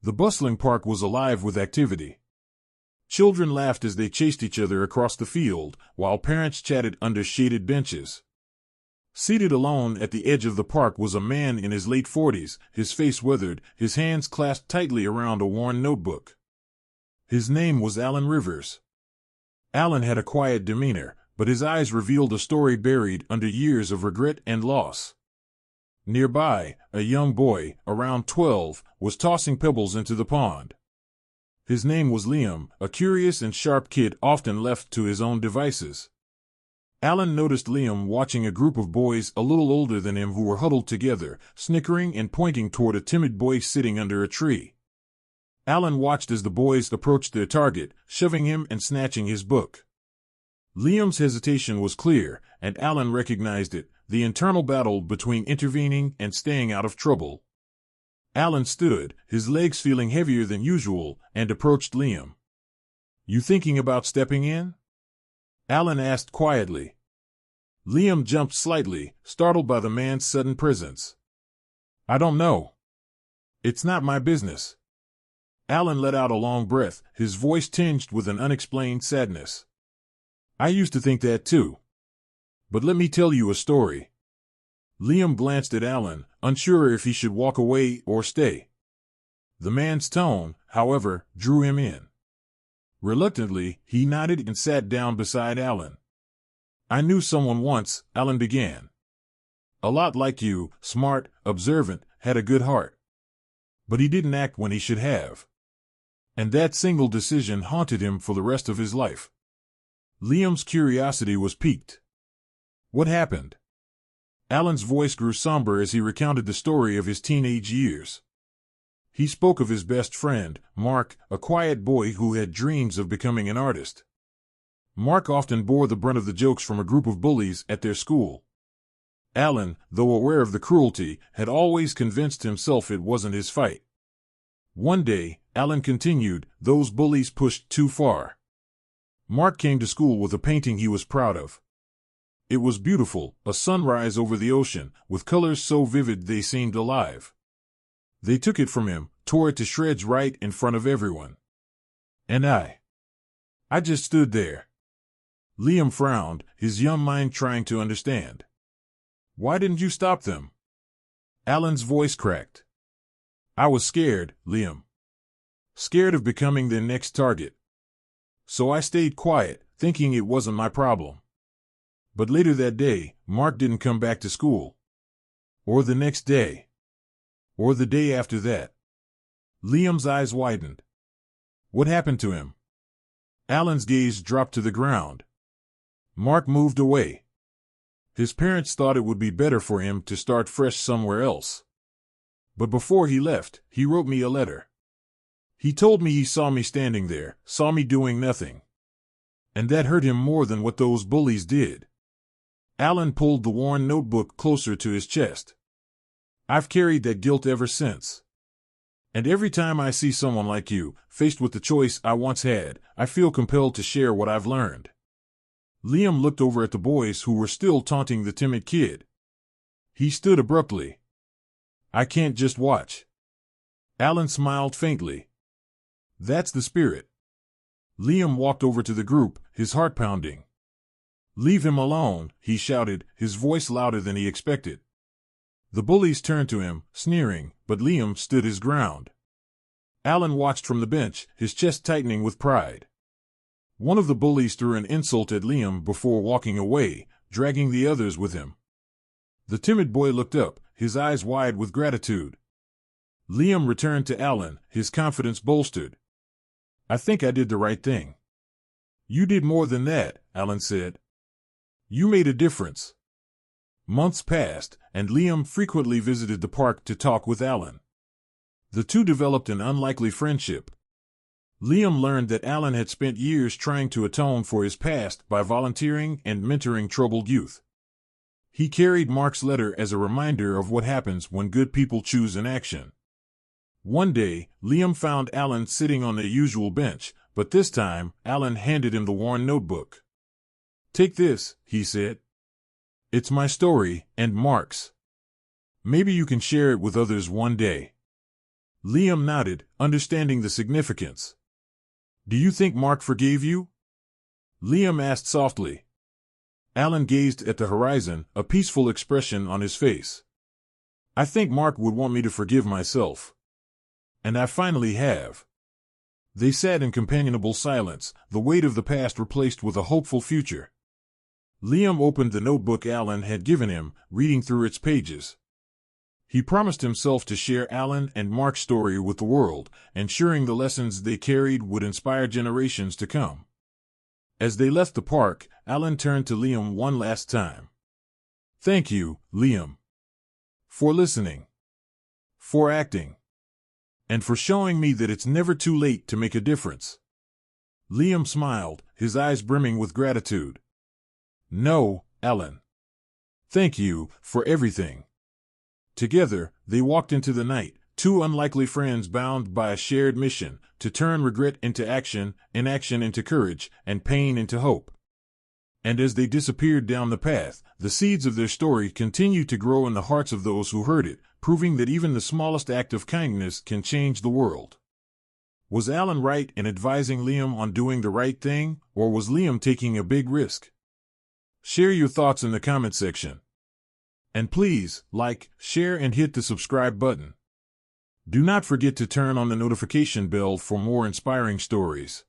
The bustling park was alive with activity. Children laughed as they chased each other across the field, while parents chatted under shaded benches. Seated alone at the edge of the park was a man in his late 40s, his face weathered, his hands clasped tightly around a worn notebook. His name was Alan Rivers. Alan had a quiet demeanor, but his eyes revealed a story buried under years of regret and loss. Nearby, a young boy, around 12, was tossing pebbles into the pond. His name was Liam, a curious and sharp kid often left to his own devices. Alan noticed Liam watching a group of boys a little older than him who were huddled together, snickering and pointing toward a timid boy sitting under a tree. Alan watched as the boys approached their target, shoving him and snatching his book. Liam's hesitation was clear, and Alan recognized it, the internal battle between intervening and staying out of trouble. Alan stood, his legs feeling heavier than usual, and approached Liam. "You thinking about stepping in?" Alan asked quietly. Liam jumped slightly, startled by the man's sudden presence. "I don't know. It's not my business." Alan let out a long breath, his voice tinged with an unexplained sadness. "I used to think that too. But let me tell you a story." Liam glanced at Alan, unsure if he should walk away or stay. The man's tone, however, drew him in. Reluctantly, he nodded and sat down beside Alan. "I knew someone once," Alan began. "A lot like you, smart, observant, had a good heart. But he didn't act when he should have. And that single decision haunted him for the rest of his life." Liam's curiosity was piqued. "What happened?" Alan's voice grew somber as he recounted the story of his teenage years. He spoke of his best friend, Mark, a quiet boy who had dreams of becoming an artist. Mark often bore the brunt of the jokes from a group of bullies at their school. Alan, though aware of the cruelty, had always convinced himself it wasn't his fight. One day, Alan continued, those bullies pushed too far. Mark came to school with a painting he was proud of. It was beautiful, a sunrise over the ocean, with colors so vivid they seemed alive. They took it from him, tore it to shreds right in front of everyone. And I just stood there. Liam frowned, his young mind trying to understand. "Why didn't you stop them?" Alan's voice cracked. "I was scared, Liam. Scared of becoming their next target. So I stayed quiet, thinking it wasn't my problem. But later that day, Mark didn't come back to school. Or the next day. Or the day after that." Liam's eyes widened. "What happened to him?" Alan's gaze dropped to the ground. "Mark moved away. His parents thought it would be better for him to start fresh somewhere else. But before he left, he wrote me a letter. He told me he saw me standing there, saw me doing nothing. And that hurt him more than what those bullies did." Alan pulled the worn notebook closer to his chest. "I've carried that guilt ever since. And every time I see someone like you, faced with the choice I once had, I feel compelled to share what I've learned." Liam looked over at the boys who were still taunting the timid kid. He stood abruptly. "I can't just watch." Alan smiled faintly. "That's the spirit." Liam walked over to the group, his heart pounding. "Leave him alone," he shouted, his voice louder than he expected. The bullies turned to him, sneering, but Liam stood his ground. Alan watched from the bench, his chest tightening with pride. One of the bullies threw an insult at Liam before walking away, dragging the others with him. The timid boy looked up, his eyes wide with gratitude. Liam returned to Alan, his confidence bolstered. "I think I did the right thing." "You did more than that," Alan said. "You made a difference." Months passed, and Liam frequently visited the park to talk with Alan. The two developed an unlikely friendship. Liam learned that Alan had spent years trying to atone for his past by volunteering and mentoring troubled youth. He carried Mark's letter as a reminder of what happens when good people choose an action. One day, Liam found Alan sitting on their usual bench, but this time, Alan handed him the worn notebook. "Take this," he said. "It's my story, and Mark's. Maybe you can share it with others one day." Liam nodded, understanding the significance. Do you think Mark forgave you? Liam asked softly. Alan gazed at the horizon, a peaceful expression on his face. I think Mark would want me to forgive myself. And I finally have. They sat in companionable silence, the weight of the past replaced with a hopeful future. Liam opened the notebook Alan had given him, reading through its pages. He promised himself to share Alan and Mark's story with the world, ensuring the lessons they carried would inspire generations to come. As they left the park, Alan turned to Liam one last time. Thank you, Liam. For listening. For acting. And for showing me that it's never too late to make a difference. Liam smiled, his eyes brimming with gratitude. No, Alan. Thank you for everything. Together, they walked into the night, two unlikely friends bound by a shared mission to turn regret into action, inaction into courage, and pain into hope. And as they disappeared down the path, the seeds of their story continued to grow in the hearts of those who heard it, proving that even the smallest act of kindness can change the world. Was Alan right in advising Liam on doing the right thing, or was Liam taking a big risk? Share your thoughts in the comment section. And please, like, share and hit the subscribe button. Do not forget to turn on the notification bell for more inspiring stories.